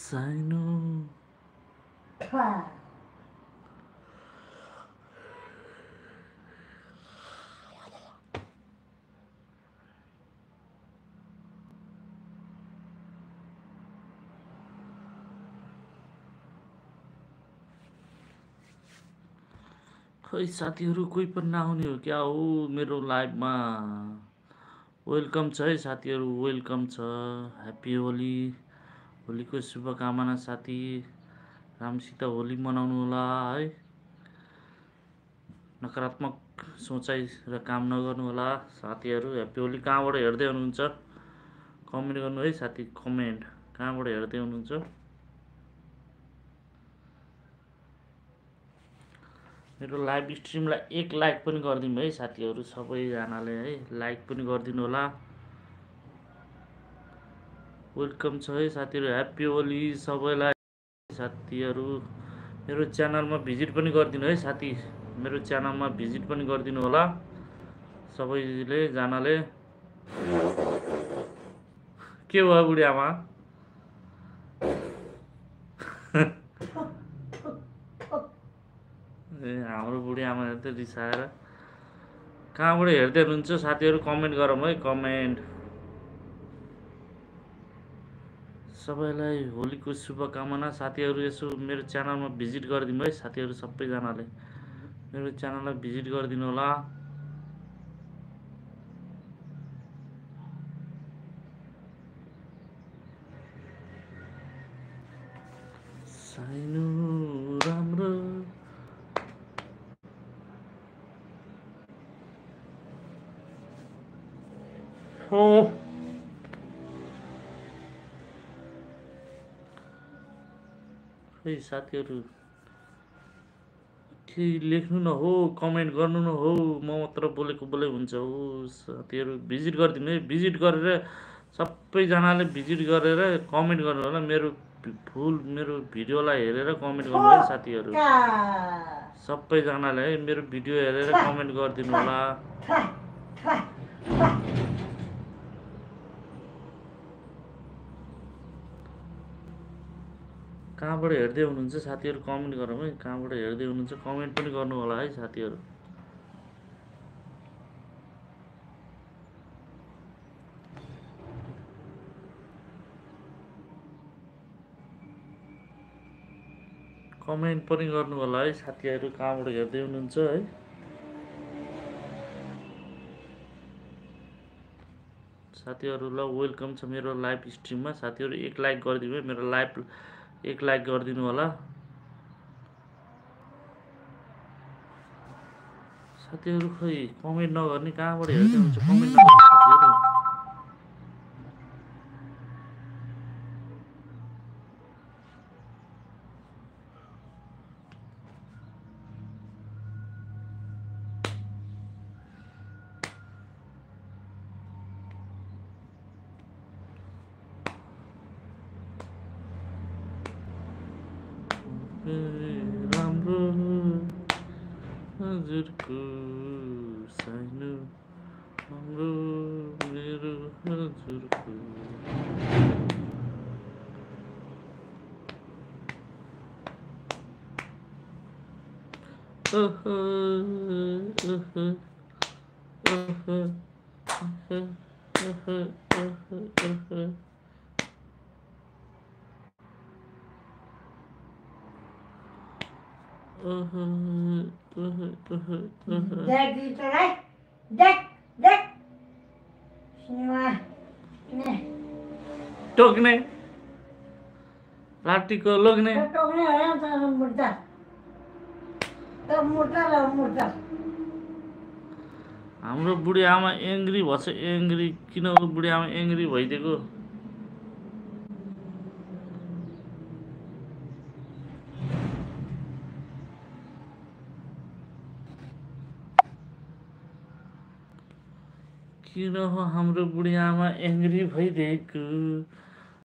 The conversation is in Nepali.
साइनो खै साथीहरु कोही पनि नआउने हो क्या हो मेरो लाइभमा। वेलकम छ है साथीहरु, वेलकम छ। ह्यापी होली, होलीको शुभकामना साथी। राम्रोसित होली मनाउनु होला है। नकारात्मक सोचाइ र काम नगर्नु होला साथीहरु। ह्यापी होली। कहाँबाट हेर्दै हुनुहुन्छ कमेन्ट गर्नु है साथी, कमेन्ट कहाँबाट हेर्दै हुनुहुन्छ। मेरो लाइभ स्ट्रिमलाई एक लाइक पनि गरिदिनु है साथीहरु, सबैजनाले है लाइक पनि गरिदिनु होला। वेलकम छ है साथीहरु, ह्यापी होली सबैलाई साथीहरु। मेरो च्यानलमा भिजिट पनि गरिदिनु है साथी, मेरो च्यानलमा भिजिट पनि गरिदिनु होला सबैले जनाले। के भयो बुढी आमा? ए हाम्रो बुढी आमा त रिसाएर। कहाँबाट हेर्दै हुनुहुन्छ साथीहरु कमेन्ट गरौँ है, कमेन्ट। सबैलाई होलीको शुभकामना साथीहरु। यसो मेरो च्यानलमा भिजिट गरिदिनु है साथीहरु, सबैजनाले मेरो च्यानललाई भिजिट गरिदिनु होला। साइनो राम्रो हो। खै साथीहरु केही लेख्नु न हो, कमेन्ट गर्नु न हो, म मात्र बोलेको बोले हुन्छ हो। साथीहरु भिजिट गरिदिनु है, भिजिट गरेर सबैजनाले भिजिट गरेर कमेन्ट गर्नु होला। मेरो फुल मेरो भिडियोलाई हेरेर कमेन्ट गर्नु है साथीहरु, सबैजनाले है मेरो भिडियो हेरेर कमेन्ट गरिदिनु होला। कहाँबाट हेर्दै हुनुहुन्छ साथीहरु कमेन्ट गरौँ है, कहाँबाट हेर्दै हुनुहुन्छ कमेन्ट पनि गर्नु होला है साथीहरु। कमेन्ट पनि गर्नु होला है साथीहरु, कहाँबाट हेर्दै हुनुहुन्छ है। साथीहरुलाई वेलकम छ मेरो लाइभ स्ट्रिममा। साथीहरु एक लाइक गरिदिनु है, मेरो लाइभ एक लाइक गरिदिनु होला साथीहरु। खै कमेन्ट नगर्ने, कहाँबाट हेर्दै हुनुहुन्छ कमेन्ट नगर्ने साथीहरु। राम्रो हजुरको साइनो राम्रो मेरो हजुरको। ओहो ओहो ओहो ओहो ओहो ओहो ओहो। देख देख देख सिनेमा टोक्ने लाठीको लोग्ने टोक्ने हो त मुर्दा त मुर्दा हाम्रो बुढी आमा एङ्ग्री भएछ। एङ्ग्री किन हो बुढी आमा एङ्ग्री भइदिएको? किन हो हाम्रो बुढी आमा एङ्ग्री भइदिएको?